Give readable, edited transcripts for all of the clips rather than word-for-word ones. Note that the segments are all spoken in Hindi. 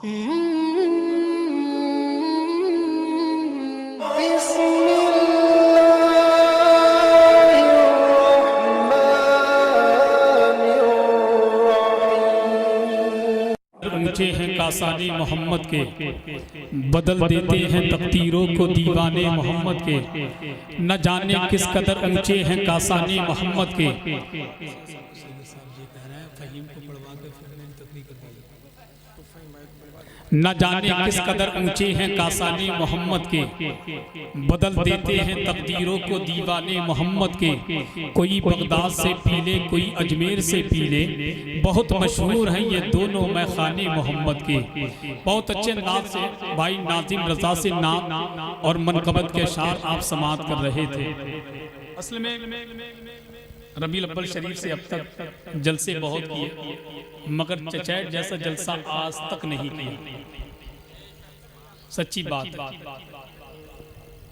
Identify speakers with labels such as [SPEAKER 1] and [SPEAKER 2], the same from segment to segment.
[SPEAKER 1] ऊंचे हैं कासाने मोहम्मद के, बदल देते हैं तकदीरों को दीवाने मोहम्मद के। न जाने किस कदर ऊंचे हैं कासाने मोहम्मद के। न जाने किस कदर ऊंचे हैं कासाने मोहम्मद के, बदल देते हैं तकदीरों को दीवाने मोहम्मद के। कोई बगदाद से पी ले, कोई अजमेर से पी ले, बहुत मशहूर हैं ये दोनों मैखाने मोहम्मद के। बहुत अच्छे अंदाज से भाई नाज़िम रज़ा से नाम और मनक़बत के अशार आप समाअत कर रहे थे। असल में रबीउल अव्वल शरीफ से अब तक जलसे बहुत किए, मगर चचैट जैसा जलसा आज तक नहीं किया। सच्ची बात है,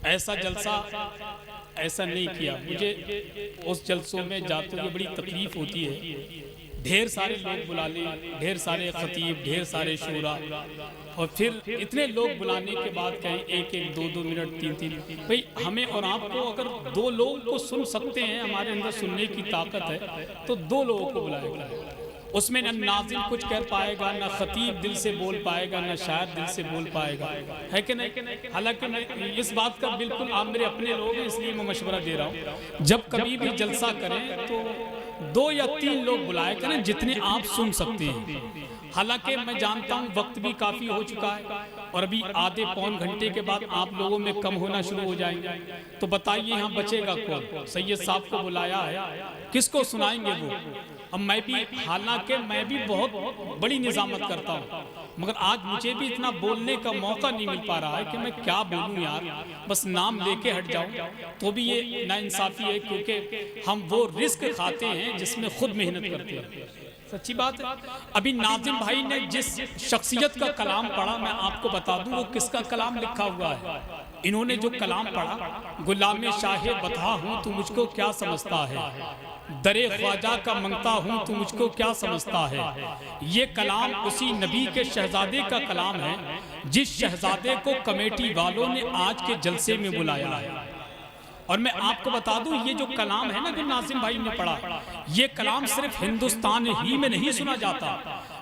[SPEAKER 1] ऐसा जलसा ऐसा नहीं किया। मुझे उस जलसों में जाते हुए बड़ी तकलीफ होती है। ढेर सारे लोग बुला ले, ढेर सारे खतीब, ढेर सारे शूरा, और फिर इतने लोग बुलाने के बाद कहें एक एक दो दो मिनट तीन तीन। भाई हमें और आपको अगर दो लोगों को सुन सकते हैं, हमारे अंदर सुनने की ताकत है, तो दो लोगों को बुलाएगा। उसमें न नाज़िम कुछ कह पाएगा, न खतीब दिल से बोल पाएगा, न शायर दिल से बोल पाएगा, है कि नहीं। हालांकि मैं इस बात का बिल्कुल, आप मेरे अपने लोग हैं इसलिए मैं मशवरा दे रहा हूँ, जब कभी भी जलसा करें तो 2 या 3 लोग बुलाए करें जितने आप सुन सकते हैं। हालांकि मैं जानता हूँ वक्त भी काफ़ी हो चुका है और अभी आधे पौन घंटे के बाद आप लोगों में कम होना शुरू हो जाएंगे। तो बताइए यहाँ बचेगा कौन? सैयद साहब को बुलाया है, किसको सुनाएंगे वो? अब मैं भी, हालांकि मैं भी बहुत बड़ी निजामत करता हूँ, मगर आज मुझे भी इतना बोलने का मौका नहीं मिल पा रहा है कि मैं क्या बोलूँ यार। बस नाम लेके हट जाऊँ तो भी ये नाइंसाफ़ी है, क्योंकि हम वो रिस्क खाते हैं जिसमें खुद मेहनत करते हैं। सच्ची बात है। अभी नाज़िम भाई ने जिस शख्सियत का कलाम पढ़ा, मैं आपको बता दूं वो किसका कलाम लिखा हुआ है। इन्होंने जो कलाम पढ़ा, गुलामे शाहे बता हूँ तू मुझको क्या समझता है, दरे ख्वाजा का मंगता हूँ तू मुझको क्या समझता है। ये कलाम उसी नबी के शहजादे का कलाम है जिस शहजादे को कमेटी वालों ने आज के जलसे में बुलाया है। और मैं आपको बता दूं, ये जो कलाम है ना जो नाज़िम भाई ने पढ़ा, ये कलाम सिर्फ हिंदुस्तान ही में नहीं सुना जाता,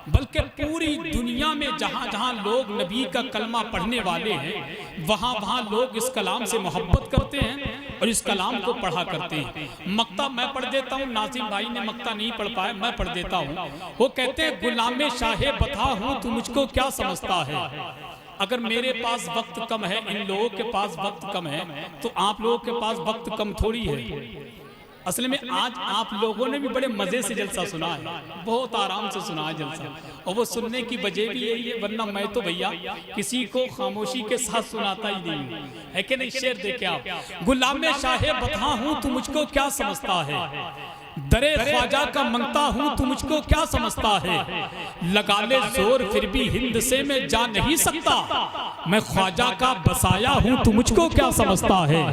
[SPEAKER 1] बल्कि पूरी दुनिया में जहाँ जहाँ लोग नबी का कलमा पढ़ने वाले हैं, वहाँ वहाँ लोग इस कलाम से मोहब्बत करते हैं और इस कलाम को पढ़ा करते हैं। मक्ता मैं पढ़ देता हूँ, नाज़िम भाई ने मक्ता नहीं पढ़ पाए, मैं पढ़ देता हूँ। वो कहते हैं, गुलामे शाहे बता हूँ तू मुझको क्या समझता है। अगर मेरे पास वक्त कम है, इन लोगों के पास वक्त कम है, तो आप लोगों के पास वक्त कम थोड़ी है। असल में आज आप लोगों ने भी बड़े मजे से जलसा सुना है, बहुत आराम से सुना है जलसा, और वो सुनने की वजह भी यही है, वरना मैं तो भैया किसी को खामोशी के साथ सुनाता ही नहीं है कि नहीं। शेर देखे आप, गुलामे शाहे बता हूँ तू मुझको क्या समझता है, दरे ख्वाजा का मंगता हूँ तू मुझको क्या समझता है। लगा ले जोर फिर भी हिंद से मैं जा नहीं सकता, मैं ख्वाजा का बसाया हूँ तू मुझको क्या समझता है।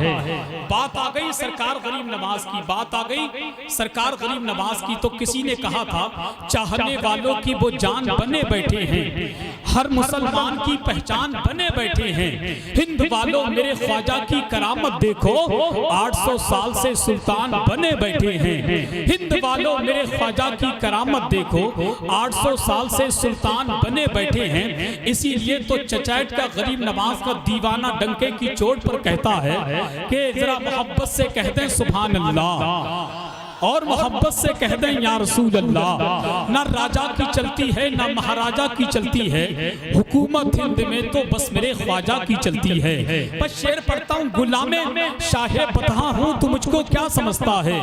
[SPEAKER 1] बात आ गई सरकार गरीब नवाज की, बात आ गई सरकार गरीब नवाज की। तो किसी ने कहा था चाहने वालों की वो जान बने बैठे हैं, हर मुसलमान की पहचान बने बैठे हैं। हिंद वालों मेरे ख्वाजा की करामत देखो, 800 साल से सुल्तान बने बैठे हैं। हिंद वालों मेरे ख्वाजा की करामत देखो, 800 साल से सुल्तान बने बैठे हैं। इसीलिए तो चचैट का गरीब नवाज का दीवाना डंके की चोट पर कहता है कि जरा मोहब्बत से कहते हैं सुभान अल्लाह, और मोहब्बत से कह दें या रसूल अल्लाह। ना राजा की चलती है ना महाराजा की चलती है, हुकूमत हिंद में तो बस मेरे ख्वाजा की चलती है। बस शेर पढ़ता हूँ, गुलामे शाहे बता हूँ तू मुझको क्या समझता है,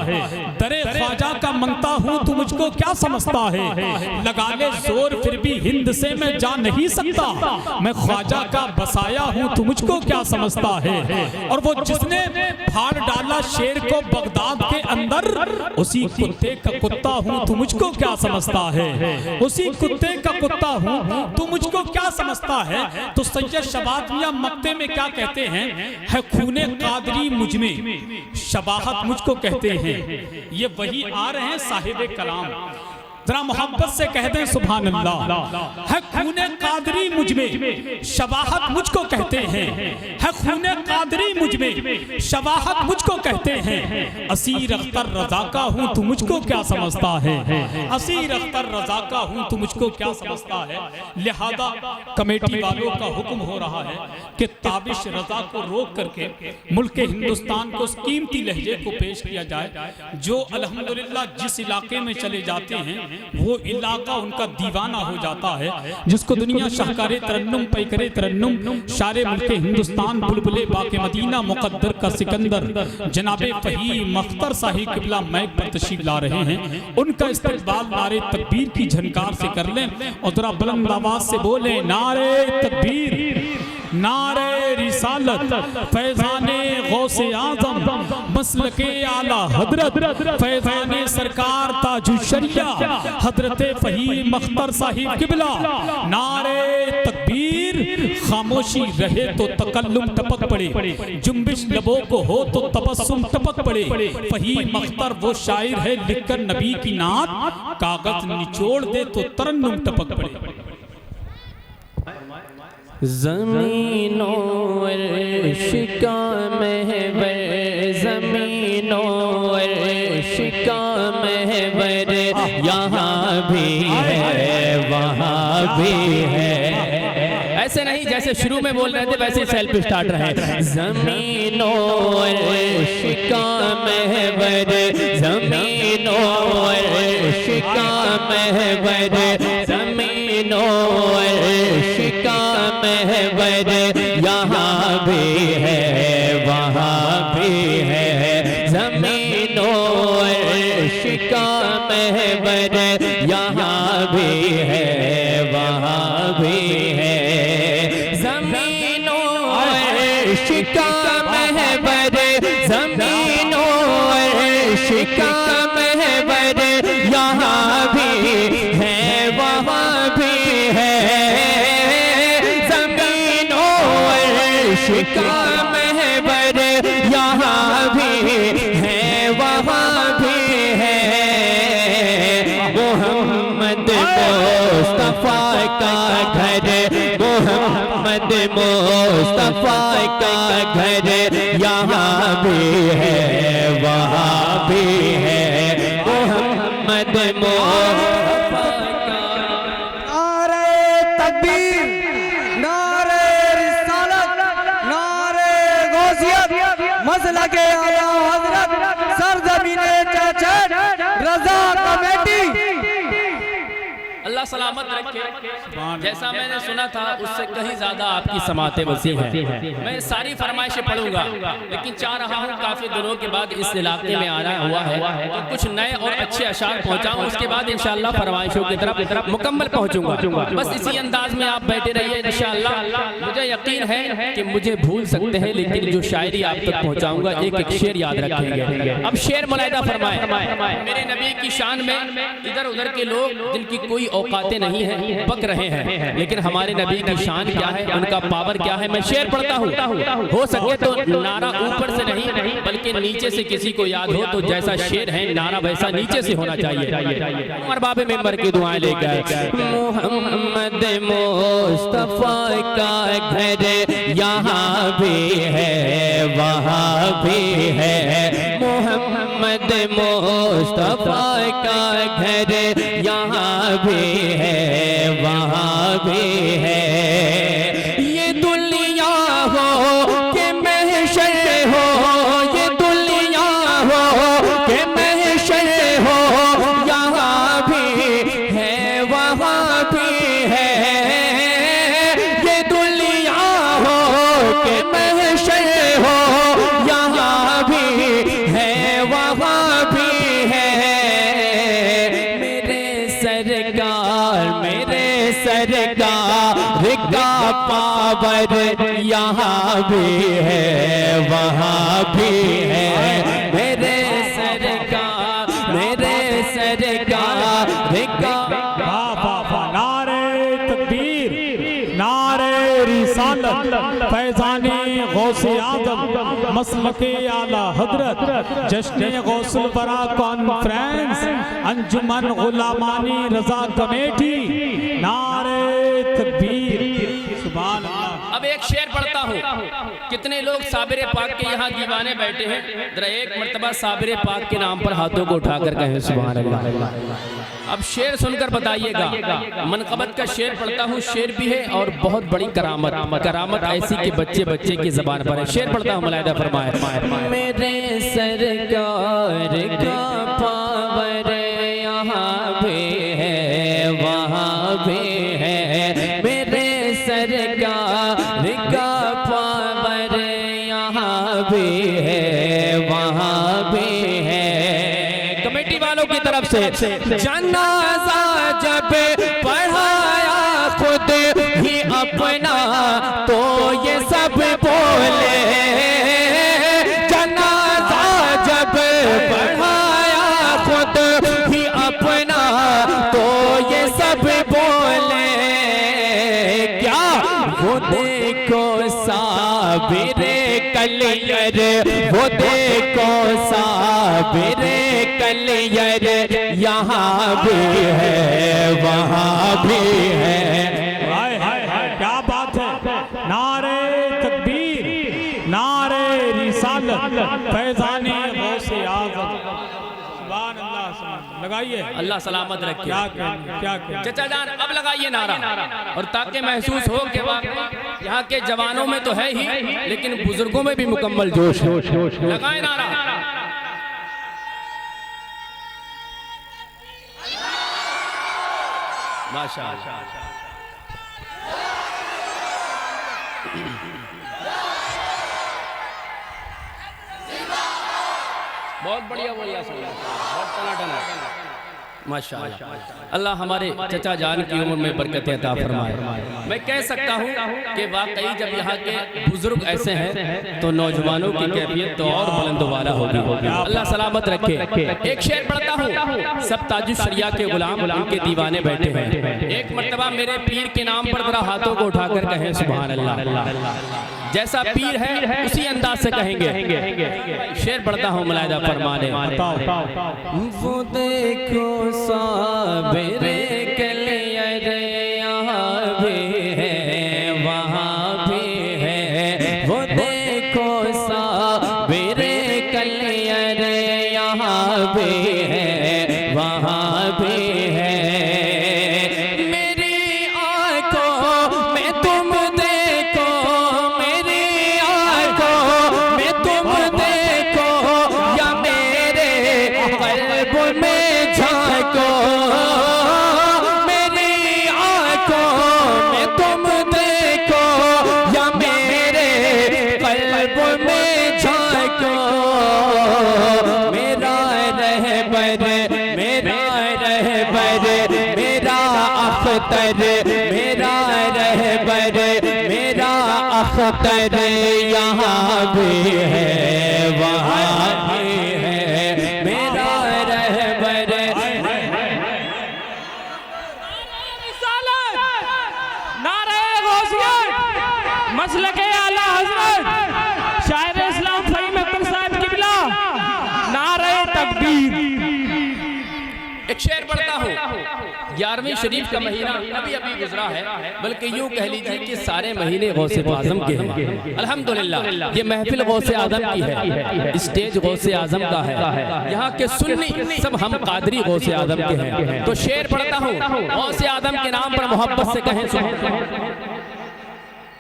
[SPEAKER 1] दरे ख्वाजा का मंगता हूँ तू मुझको क्या समझता है। लगा ले जोर फिर भी हिंद से मैं जा नहीं सकता, मैं ख्वाजा का बसाया हूँ तू मुझको क्या समझता है। और वो जिसने फाड़ डाला शेर को बगदाद के अंदर, उसी कुत्ते का कुत्ता हूँ तू मुझको क्या समझता है, उसी कुत्ते का कुत्ता हूँ तू मुझको क्या समझता है। तो सैयद शबात मियां मक्ते में क्या कहते हैं, है खूने कादरी मुझ में शबाहत मुझको कहते हैं। ये वही आ रहे हैं साहिब कलाम, जरा मोहब्बत से कह दें सुभान अल्लाह। है खूने कादरी मुझ में, शबाहत मुझको कहते हैं। है खूने कादरी मुझ में, शबाहत मुझको कहते हैं। असीर अख्तर रजा का हूँ तू मुझको क्या समझता है। असीर अख्तर रजा का हूँ तू मुझको क्या समझता है। लिहाजा कमेटी वालों का हुक्म हो रहा है कि ताबिश रजा को रोक करके मुल्क हिंदुस्तान को उस कीमती लहजे को पेश किया जाए जो अल्हम्दुलिल्लाह जिस इलाके में चले जाते हैं वो इलाका उनका दीवाना हो जाता है, जिसको दुनिया शाहकारे तरन्नुम पैकरे तरन्नुम शारे मुल्क हिंदुस्तान बुलबुले बाके मदीना मुकद्दर का सिकंदर जनाबे फहीम अख्तर साहिब किबला मैक पर तशरीफ ला रहे हैं। उनका इस्तकबाल नारे तकबीर की झनकार से कर लें और जरा बुलंद आवाज से बोले नारे तकबीर, नारे रिसालत, फैज़ाने गौसे आज़म, मसलके आला हजरत, फैज़ाने सरकार ताजुल शरिया हजरत फहीम अख्तर साहिब किबला। नारे तकबीर, खामोशी रहे तो तकल्लुम टपक पड़े, जुम्बिश लबों को हो तो तबस्सुम टपक पड़े। फहीम अख्तर वो शायर है लिखकर नबी की नात, कागज निचोड़ दे तो तरन्नुम टपक पड़े।
[SPEAKER 2] ज़मीनो अर्श का महवर, ज़मीनो अर्श का महवर, यहाँ भी है वहाँ भी है। ऐसे नहीं जैसे शुरू में बोल रहे थे वैसे सेल्फ स्टार्ट रहे। ज़मीनो अर्श का महवर, ज़मीनो अर्श का महवर, ज़मीनो अर्श का महवर, यहाँ भी है वहाँ भी है। ज़मीनो अर्श का महवर, यहाँ भी है वहाँ भी है। ज़मीनो अर्श का महवर, ज़मीनो अर्श का महवर, यहाँ भी है वहाँ भी है। ज़मीनो अर्श का महवर, यहाँ भी है वहाँ भी है। मोहम्मद मुस्तफा का घर, मोहम्मद मुस्तफा का घर, यहाँ भी है वहाँ भी है। मोहम्मद मुस्तफा का।
[SPEAKER 3] नारे तकबीर, नारे रिसालत, नारे गौसियत, मसलके आला हजरत, सरजमीने चचैत, रजा कमेटी।
[SPEAKER 2] अल्लाह सलामत रखे। जैसा मैंने सुना था उससे कहीं ज्यादा आपकी समाते वसी हैं। मैं सारी फरमाइशें पढ़ूंगा लेकिन चाह रहा हूँ काफी दिनों के बाद इस इलाके में आना हुआ है तो कुछ नए और अच्छे अशार पहुँचाऊँ, उसके बाद इंशाअल्लाह फरमाइशों की तरफ मुकम्मल पहुँचूंगा। बस इसी अंदाज में आप बैठे रहिए इंशाअल्लाह। मुझे यकीन है कि मुझे भूल सकते हैं लेकिन जो शायरी आप तक पहुँचाऊंगा एक एक शेर याद रखेंगे। अब शेर मुलाहिदा फरमाए। मेरे नबी की शान में इधर उधर के लोग जिनकी कोई औकातें नहीं है बक रहे हैं, लेकिन हमारे नबी की शान क्या है, उनका पावर क्या है। मैं शेर पढ़ता हूँ, हो सके तो नारा ऊपर से नहीं बल्कि नीचे से किसी को याद हो तो जैसा शेर है नारा वैसा नीचे से होना चाहिए। उमर बाबे मेंबर की दुआएं लेकर। मोहम्मद मुस्तफा का घर, यहाँ भी है वहाँ भी है। मोहम्मद मुस्तफा का घर, यहाँ भी है वहाँ भी है। ये दुनिया हो कि महशर हो, ये दुनिया हो कि महशर हो, यहाँ भी है वहाँ भी है। ये दुनिया हो कि महशर हो, यहाँ भी है वहाँ भी है। सरकार का पावर यहाँ भी है वहाँ भी है। मेरे सरकार का
[SPEAKER 1] नारे तकबीर, नारे रिसालत फैजाने गौसे आजम मसलके आला हजरत जश्ने गौसुल वरा कॉन्फ्रेंस अंजुमन गुलामानी रजा कमेटी नारे तकबीर सुभान अल्लाह।
[SPEAKER 2] अब एक शेर पढ़ता हूँ। कितने लोग साबिर पाक के यहाँ दीवाने बैठे हैं, जरा एक मर्तबा साबिर पाक के नाम पर हाथों को उठाकर कहें सुभान अल्लाह। अब शेर सुनकर बताइएगा। मनकबत का शेर पढ़ता हूँ, शेर भी है और बहुत बड़ी करामत ऐसी कि बच्चे बच्चे की जबान पर है। शेर पढ़ता हूँ, मुलाहिदा फरमाए। मेरे सरकार का पावर यहाँ भी है वहाँ भी है, मेरे सरकार का पावर यहाँ भी है वहाँ भी है। कमेटी वालों की तरफ से जनाजा जब पढ़ाया खुद ही अपना तो ये सब बोले, जनाजा जब पढ़ाया खुद ही अपना तो ये सब बोले, क्या वो देखो साबिरे कलियर, वो देखो साबिरे कलियर, यहाँ भी है वहाँ भी है।
[SPEAKER 1] हाय हाय हाय क्या बात है। नारे तकबीर नारे रिसालत फैजाने गौसे आजम सुभान अल्लाह सुभान। लगाइए,
[SPEAKER 2] अल्लाह सलामत रखे।
[SPEAKER 1] क्या
[SPEAKER 2] चचा जान अब लगाइए नारा, और ताकि महसूस हो कि यहाँ के जवानों में तो है ही लेकिन बुजुर्गों में भी मुकम्मल जोश है। लगाए नारा। माशाअल्लाह। बहुत बढ़िया बोलिया, बहुत टनाटन है माशाअल्लाह। अल्लाह हमारे चचा जान की उम्र में बरकत अता फरमाए। मैं कह सकता हूँ कि वाकई जब यहाँ के बुजुर्ग ऐसे हैं तो नौजवानों की कैफियत तो और बुलंदवाला होगी। अल्लाह सलामत रखे। एक शेर पढ़ता हूँ। सब ताजुश शरिया के गुलाम उनके दीवाने बैठे हैं। एक मर्तबा मेरे पीर के नाम पर जरा हाथों को उठाकर कहें सुभान अल्लाह। जैसा पीर है उसी अंदाज से कहेंगे। शेर पढ़ता हूँ, मुलाहिदा फरमाने। वो देखो साबिरे कलियर, यहाँ भी है वहाँ भी है, वो देखो साबिरे कलियर, यहाँ भी है वहाँ भी है। मेरा रहबर मेरा अख्तर यहाँ भी है वहाँ भी है, मेरा रहबर।
[SPEAKER 4] नारे गौसियत मसलके आला हजरत शायर इस्लाम फहीम अख्तर साहब किबला, नारे तकबीर।
[SPEAKER 2] एक शेर पढ़ता हूँ। 11वीं शरीफ का महीना अभी अभी गुजरा है, बल्कि यूं कह लीजिए कि सारे महीने गौसे आजम के हैं। अल्हम्दुलिल्लाह ये महफिल गौसे आजम की है, स्टेज गौसे आजम का है। यहाँ के सुन्नी सब हम कादरी गौसे आजम के हैं। तो शेर पढ़ता हूँ। गौसे आजम के नाम पर मोहब्बत से कहें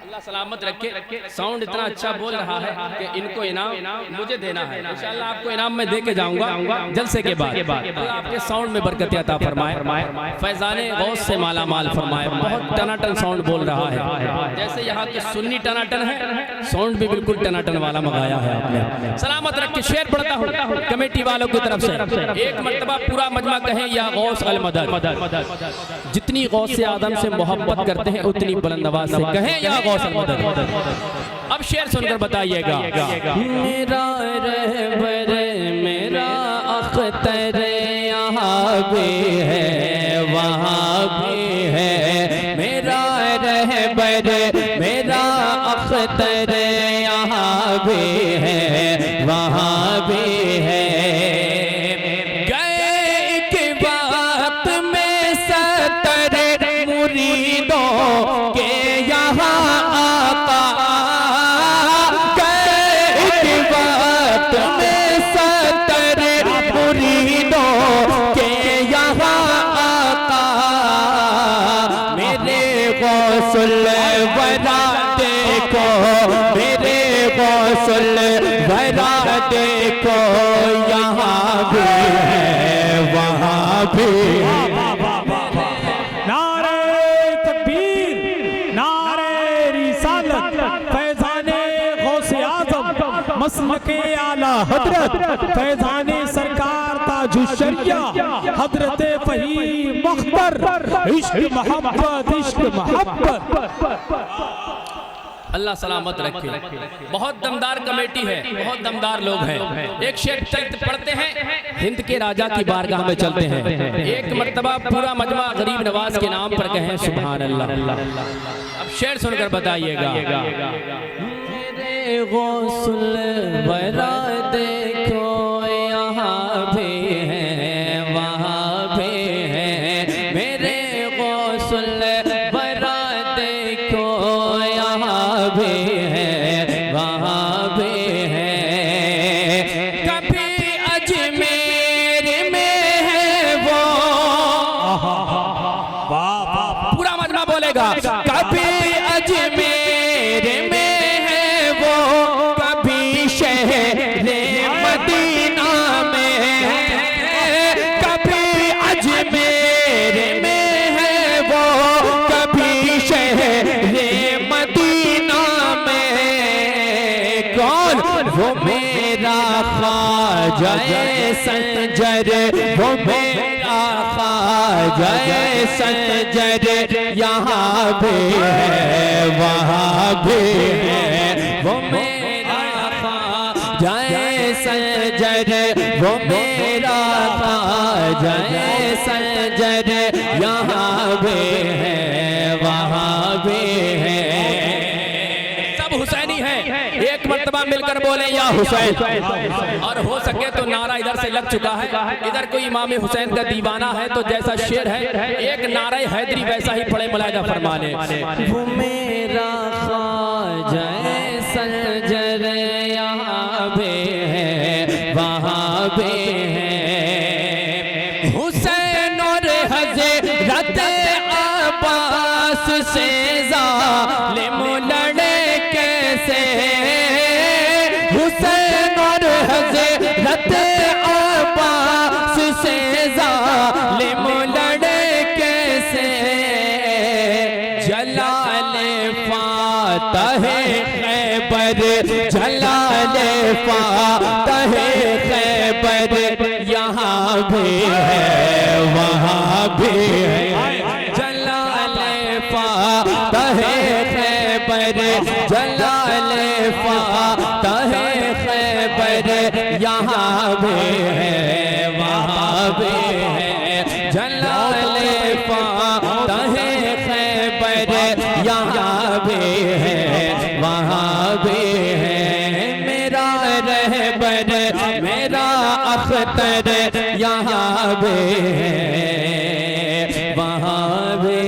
[SPEAKER 2] अल्लाह सलामत रखे। साउंड इतना अच्छा बोल रहा है कि इनको इनाम मुझे देना है। इंशाअल्लाह आपको इनाम में दे के जाऊंगा जलसे के बाद। अल्लाह आपके साउंड में बरकत अता फरमाए, फैजाने गौस से माला माल फरमाए। बहुत टनाटन साउंड बोल रहा है, जैसे यहाँ के सुन्नी टनाटन है, साउंड भी बिल्कुल टनाटन वाला मंगाया है आपने। सलामत रखे। शेर पढ़ता हूँ कमेटी वालों की तरफ से। एक मर्तबा पूरा मजमा कहें या गौस अल मदद। जितनी गौस से आदम से मोहब्बत करते हैं उतनी बुलंद आवाज से कहें या गौस अल मदद। अब शेर सुनकर बताइएगा। मेरा रहबर मेरा अख्तर यहाँ भी है वहाँ भी है, मेरा रहबर अख्तर मेरा अख्तर यहाँ भी है वहाँ भी है। गए एक वक्त में 70 मुरीदों के यहाँ आका, गए एक वक्त में 70 मुरीदों के यहाँ आका, मेरे गौसुल वरा देखो, मेरे गौसुल वरा देखो, यहाँ भी है वहाँ भी है।
[SPEAKER 1] नारे तकबीर, नारे रिसालत, फैज़ाने गौसे आज़म, मसलके आला हजरत, फैज़ाने सरकार ताजुश्शरिया हजरत फ़हीम अख्तर, इश्क मोहब्बत, इश्क मोहब्बत।
[SPEAKER 2] अल्लाह सलामत रखे। बहुत दमदार कमेटी है, बहुत दमदार लोग हैं। एक शेर पढ़ते हैं, हिंद के राजा की बारगाह में चलते हैं। एक मर्तबा पूरा मजमा गरीब नवाज के नाम पर कहें सुभान अल्लाह। अब शेर सुनकर बताइएगा। मेरे गौसुल वरा देखो, यहाँ भी है वहाँ भी है, मेरे गौसुल वरा देखो, यहाँ भी है वहाँ भी है। कभी अजमेर में है वो, पूरा मजमा बोलेगा। कभी अजमेर में है वो, कभी शहर मदीना में है, कभी अजमेर में है वो, कभी शहर मदीना में। कौन वो मेरा ख्वाजा संजर, वो मेरा ख्वाजा संजर, यहाँ भी है वहाँ भी है, वो मेरा ख्वाजा संजर, वो मेरा ख्वाजा संजर, यहाँ भी है वहाँ भी है। सब हुसैनी हैं, एक मर्तबा मिलकर बोले या हुसैन। और हो सके तो नारा इधर से लग चुका है, इधर कोई इमाम हुसैन का दीवाना है तो जैसा शेर है एक नारा हैदरी वैसा ही पढ़े मुलायदा फरमाने। वो मेरा ख्वाजा संजर, यहाँ भी है वहाँ भी है। हुसैन और हज़रत अब्बास से ज़ालिम लड़े कैसे, हुसैन और हज़रत अब्बास से ज़ालिम लड़े कैसे। जलाल फातह खैबर, जलाल फातह खैबर, यहाँ भी है वहाँ भी है। जलाल फातह खैबर, जलाल फातह खैबर, यहाँ भी है वहाँ भी है। जलाल फातह खैबर, यहाँ भी है वहाँ भी है। मेरा रहबर मेरा अख्तर, यहाँ भी है वहाँ भी